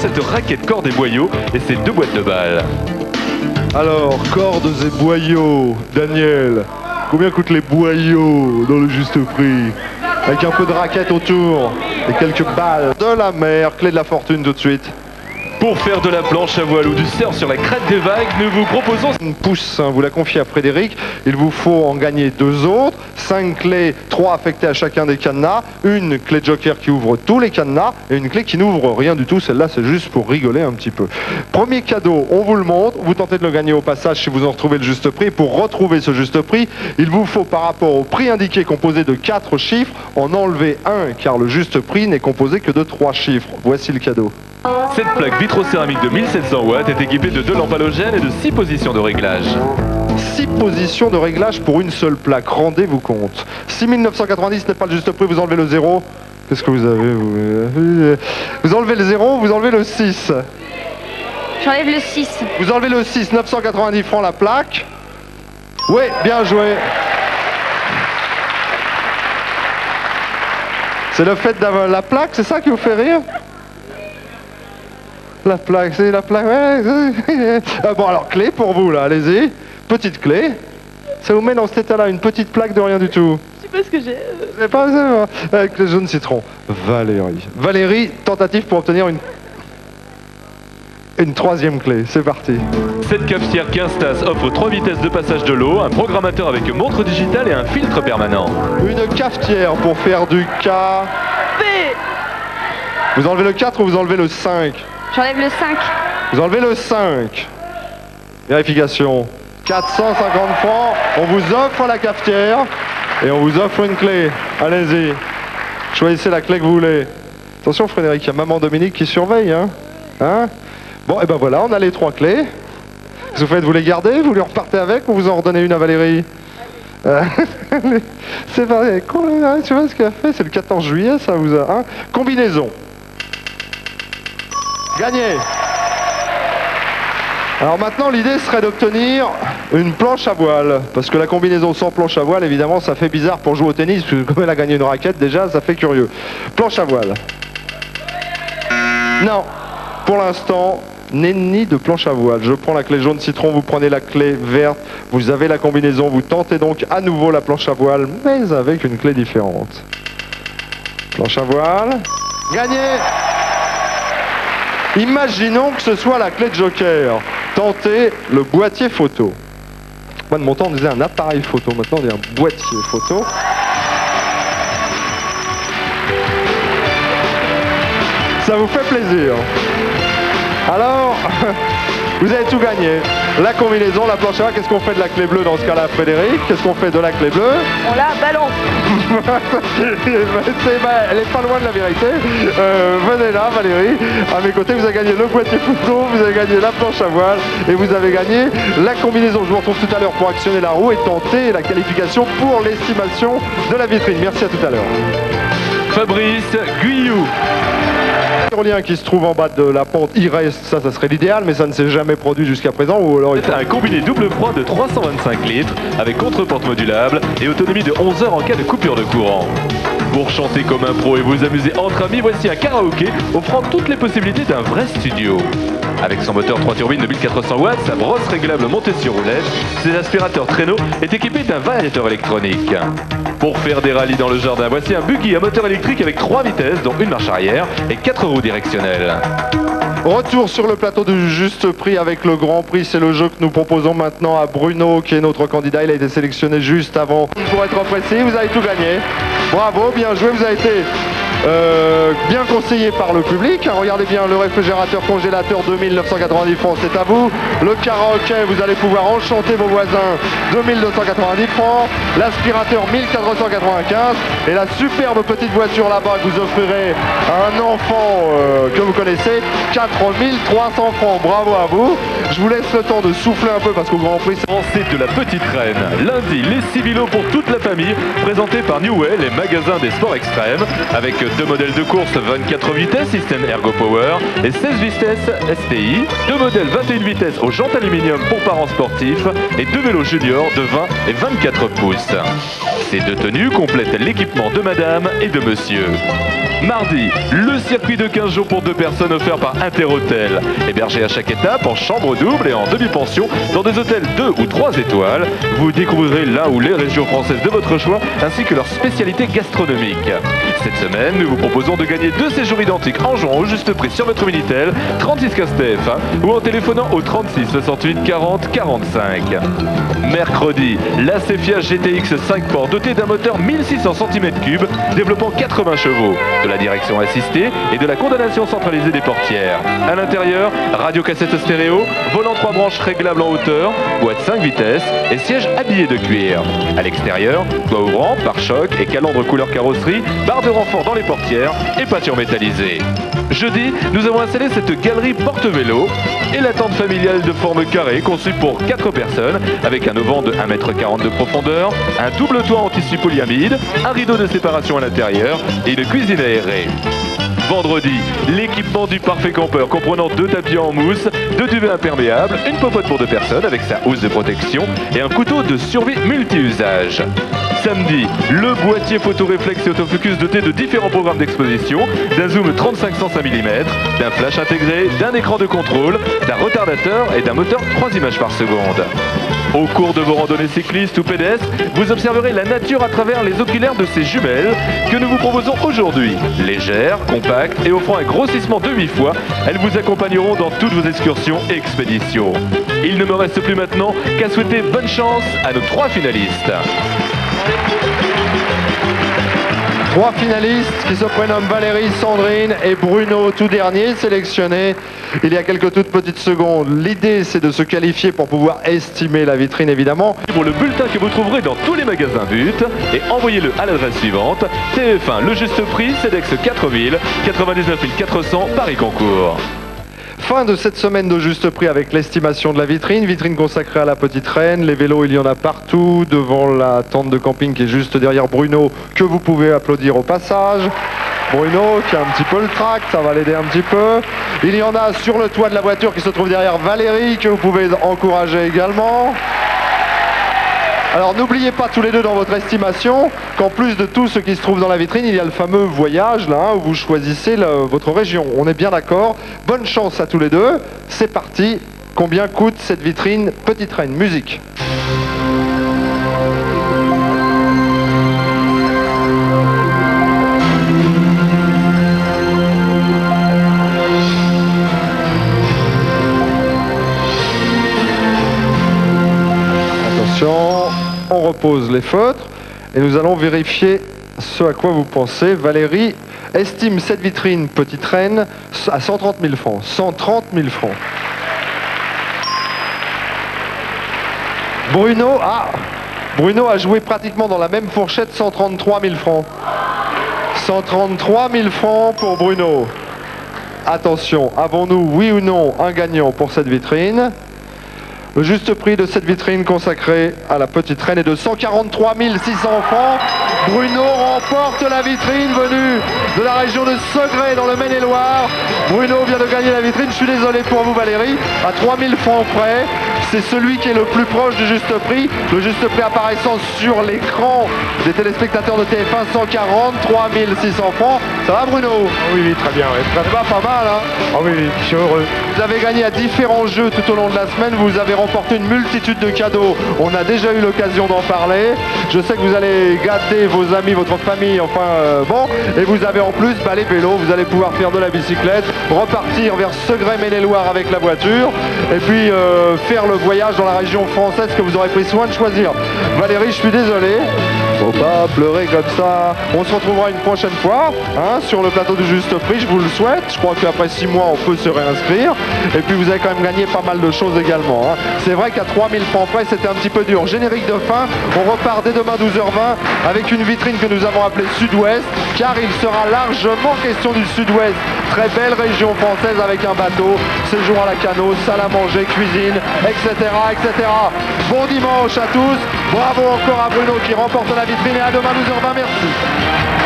cette raquette, cordes et boyaux et ces 2 boîtes de balles. Alors, cordes et boyaux, Daniel, combien coûtent les boyaux dans le juste prix? Avec un peu de raquette autour et quelques balles de la mer, clé de la fortune tout de suite. Pour faire de la planche à voile ou du surf sur la crête des vagues, nous vous proposons Une pousse, vous la confiez à Frédéric, il vous faut en gagner 2 autres, 5 clés, 3 affectées à chacun des cadenas, une clé joker qui ouvre tous les cadenas et une clé qui n'ouvre rien du tout, celle-là c'est juste pour rigoler un petit peu. Premier cadeau, on vous le montre, vous tentez de le gagner au passage si vous en retrouvez le juste prix. Pour retrouver ce juste prix, il vous faut par rapport au prix indiqué composé de 4 chiffres, en enlever 1 car le juste prix n'est composé que de 3 chiffres. Voici le cadeau. cette plaque vitrocéramique de 1700 watts est équipée de 2 lampes halogènes et de 6 positions de réglage. 6 positions de réglage pour une seule plaque, rendez-vous compte. 6990 n'est pas le juste prix, vous enlevez le 0. Qu'est-ce que vous avez vous enlevez le 0, vous enlevez le 6. J'enlève le 6. Vous enlevez le 6, 990 francs la plaque. Oui, bien joué. C'est le fait d'avoir la plaque, c'est ça qui vous fait rire? La plaque, c'est la plaque. Ouais. Bon, alors, clé pour vous, là, allez-y. Petite clé. Ça vous met dans cet état-là, une petite plaque de rien du tout. Je sais pas ce que j'ai. C'est pas ça, avec le jaune citron. Valérie. Valérie, tentative pour obtenir une troisième clé. C'est parti. Cette cafetière 15 tasses offre 3 vitesses de passage de l'eau, un programmateur avec montre digitale et un filtre permanent. Une cafetière pour faire du café. Vous enlevez le 4 ou vous enlevez le 5? J'enlève le 5. Vous enlevez le 5. Vérification. 450 francs. On vous offre la cafetière et on vous offre une clé. Allez-y. Choisissez la clé que vous voulez. Attention Frédéric, il y a maman Dominique qui surveille. Hein? Bon, et ben voilà, on a les 3 clés. Qu'est-ce que vous faites? Vous les gardez? Vous les repartez avec ou vous en redonnez une à Valérie? C'est pareil. Tu vois ce qu'elle a fait? C'est le 14 juillet, ça vous a... Hein? Combinaison. Gagné. Alors maintenant, l'idée serait d'obtenir une planche à voile. Parce que la combinaison sans planche à voile, évidemment, ça fait bizarre pour jouer au tennis. Parce que comme elle a gagné une raquette, déjà, ça fait curieux. Planche à voile. Non. Pour l'instant, nenni de planche à voile. Je prends la clé jaune citron, vous prenez la clé verte. Vous avez la combinaison. Vous tentez donc à nouveau la planche à voile, mais avec une clé différente. Planche à voile. Gagné. Imaginons que ce soit la clé de joker. Tentez le boîtier photo. Moi de mon temps on disait un appareil photo, maintenant on dit un boîtier photo. Ça vous fait plaisir. Alors, vous avez tout gagné. La combinaison, la planche à voile, qu'est-ce qu'on fait de la clé bleue dans ce cas-là, Frédéric? Qu'est-ce qu'on fait de la clé bleue? On la balance. Elle est pas loin de la vérité. Venez là, Valérie. À mes côtés, vous avez gagné le boîtier photo, vous avez gagné la planche à voile et vous avez gagné la combinaison. Je vous retrouve tout à l'heure pour actionner la roue et tenter la qualification pour l'estimation de la vitrine. Merci, à tout à l'heure. Fabrice Guyou. Lien qui se trouve en bas de la pente, il reste, ça serait l'idéal, mais ça ne s'est jamais produit jusqu'à présent. Ou alors C'est un combiné double froid de 325 litres avec contre-porte modulable et autonomie de 11 heures en cas de coupure de courant. Pour chanter comme un pro et vous amuser entre amis, voici un karaoké offrant toutes les possibilités d'un vrai studio. Avec son moteur 3 turbines de 1400 watts, sa brosse réglable montée sur roulette, ses aspirateurs traîneau est équipé d'un variateur électronique. Pour faire des rallyes dans le jardin, voici un buggy à moteur électrique avec 3 vitesses, dont une marche arrière et 4 roues directionnelles. Retour sur le plateau du juste prix avec le grand prix. C'est le jeu que nous proposons maintenant à Bruno, qui est notre candidat. Il a été sélectionné juste avant. Pour être précis, vous avez tout gagné. Bravo, bien joué, vous avez été bien conseillé par le public. Regardez bien, le réfrigérateur congélateur 2990 francs, c'est à vous. Le karaoké, vous allez pouvoir enchanter vos voisins, 2290 francs. L'aspirateur 1495 et la superbe petite voiture là-bas que vous offrirez à un enfant que vous connaissez, 4300 francs. Bravo à vous. Je vous laisse le temps de souffler un peu parce qu'au Grand Prix, C'est de la Petite Reine. Lundi, les Civilo pour toute la famille, présenté par Newell, les magasins des sports extrêmes, avec 2 modèles de course 24 vitesses système Ergo Power et 16 vitesses STI, 2 modèles 21 vitesses aux jantes aluminium pour parents sportifs et 2 vélos juniors de 20 et 24 pouces. Ces 2 tenues complètent l'équipement de madame et de monsieur. Mardi, le circuit de 15 jours pour 2 personnes offert par Interhôtel. Hébergé à chaque étape en chambre double et en demi-pension dans des hôtels 2 ou 3 étoiles. Vous découvrirez l'un ou les régions françaises de votre choix ainsi que leurs spécialités gastronomiques. Cette semaine, nous vous proposons de gagner 2 séjours identiques en jouant au juste prix sur votre Minitel 36 15 TF1 ou en téléphonant au 36 68 40 45. Mercredi, la Cefia GTX 5 ports dotée d'un moteur 1600 cm3 développant 80 chevaux, de la direction assistée et de la condamnation centralisée des portières. À l'intérieur, radio-cassette stéréo, volant 3 branches réglables en hauteur, boîte 5 vitesses et siège habillé de cuir. À l'extérieur, toit ouvrant, pare-choc et calandre couleur carrosserie, barre de renfort dans les portières et peinture métallisée. Jeudi, nous avons installé cette galerie porte-vélo et la tente familiale de forme carrée conçue pour 4 personnes avec un auvent de 1,40 m de profondeur, un double toit en tissu polyamide, un rideau de séparation à l'intérieur et une cuisine aérée. Vendredi, l'équipement du parfait campeur comprenant 2 tapis en mousse, 2 duvets imperméables, une popote pour 2 personnes avec sa housse de protection et un couteau de survie multi-usage. Samedi, le boîtier photoréflexe et autofocus doté de différents programmes d'exposition, d'un zoom 35-105 mm, d'un flash intégré, d'un écran de contrôle, d'un retardateur et d'un moteur 3 images par seconde. Au cours de vos randonnées cyclistes ou pédestres, vous observerez la nature à travers les oculaires de ces jumelles que nous vous proposons aujourd'hui. Légères, compactes et offrant un grossissement de 8 fois, elles vous accompagneront dans toutes vos excursions et expéditions. Il ne me reste plus maintenant qu'à souhaiter bonne chance à nos 3 finalistes. 3 finalistes qui se prénomment Valérie, Sandrine et Bruno, tout dernier, sélectionné il y a quelques toutes petites secondes. L'idée, c'est de se qualifier pour pouvoir estimer la vitrine, évidemment. Pour le bulletin que vous trouverez dans tous les magasins But et envoyez-le à l'adresse suivante, TF1 Le Juste Prix, CEDEX 4000, 99 400 Paris-Concours. Fin de cette semaine de juste prix avec l'estimation de la vitrine. Vitrine consacrée à la petite reine. Les vélos, il y en a partout. Devant la tente de camping qui est juste derrière Bruno, que vous pouvez applaudir au passage. Bruno qui a un petit peu le tract, ça va l'aider un petit peu. Il y en a sur le toit de la voiture qui se trouve derrière Valérie, que vous pouvez encourager également. Alors n'oubliez pas tous les deux dans votre estimation qu'en plus de tout ce qui se trouve dans la vitrine, il y a le fameux voyage là où vous choisissez votre région. On est bien d'accord. Bonne chance à tous les deux. C'est parti. Combien coûte cette vitrine Petite Reine? Musique. Attention. On repose les feutres et nous allons vérifier ce à quoi vous pensez. Valérie estime cette vitrine Petite Reine à 130 000 francs. 130 000 francs. Bruno a joué pratiquement dans la même fourchette, 133 000 francs. 133 000 francs pour Bruno. Attention, avons-nous, oui ou non, un gagnant pour cette vitrine? Le juste prix de cette vitrine consacrée à la Petite Reine est de 143 600 francs. Bruno remporte la vitrine venue de la région de Segré dans le Maine-et-Loire. Bruno vient de gagner la vitrine. Je suis désolé pour vous Valérie, à 3 000 francs près. C'est celui qui est le plus proche du juste prix. Le juste prix apparaissant sur l'écran des téléspectateurs de TF1, 143 600 francs. Ça va Bruno? Oui, très bien. Ça va pas mal hein? Ah oui, je suis heureux. Vous avez gagné à différents jeux tout au long de la semaine. Vous avez remporté une multitude de cadeaux. On a déjà eu l'occasion d'en parler. Je sais que vous allez gâter vos amis, votre famille, bon. Et vous avez en plus les vélos. Vous allez pouvoir faire de la bicyclette, repartir vers Segré, Maine-et-Loire avec la voiture. Et puis faire le voyage dans la région française que vous aurez pris soin de choisir. Valérie, je suis désolé. Faut pas pleurer comme ça. On se retrouvera une prochaine fois sur le plateau du Juste Prix, je vous le souhaite. Je crois qu'après 6 mois, on peut se réinscrire. Et puis vous avez quand même gagné pas mal de choses également. C'est vrai qu'à 3 000 francs près, c'était un petit peu dur. Générique de fin, on repart dès demain 12h20 avec une vitrine que nous avons appelée Sud-Ouest, car il sera largement question du Sud-Ouest. Très belle région française avec un bateau, séjour à la Cano, salle à manger, cuisine, etc., etc. Bon dimanche à tous. Bravo encore à Bruno qui remporte la vitrine et à demain 12h20. Merci.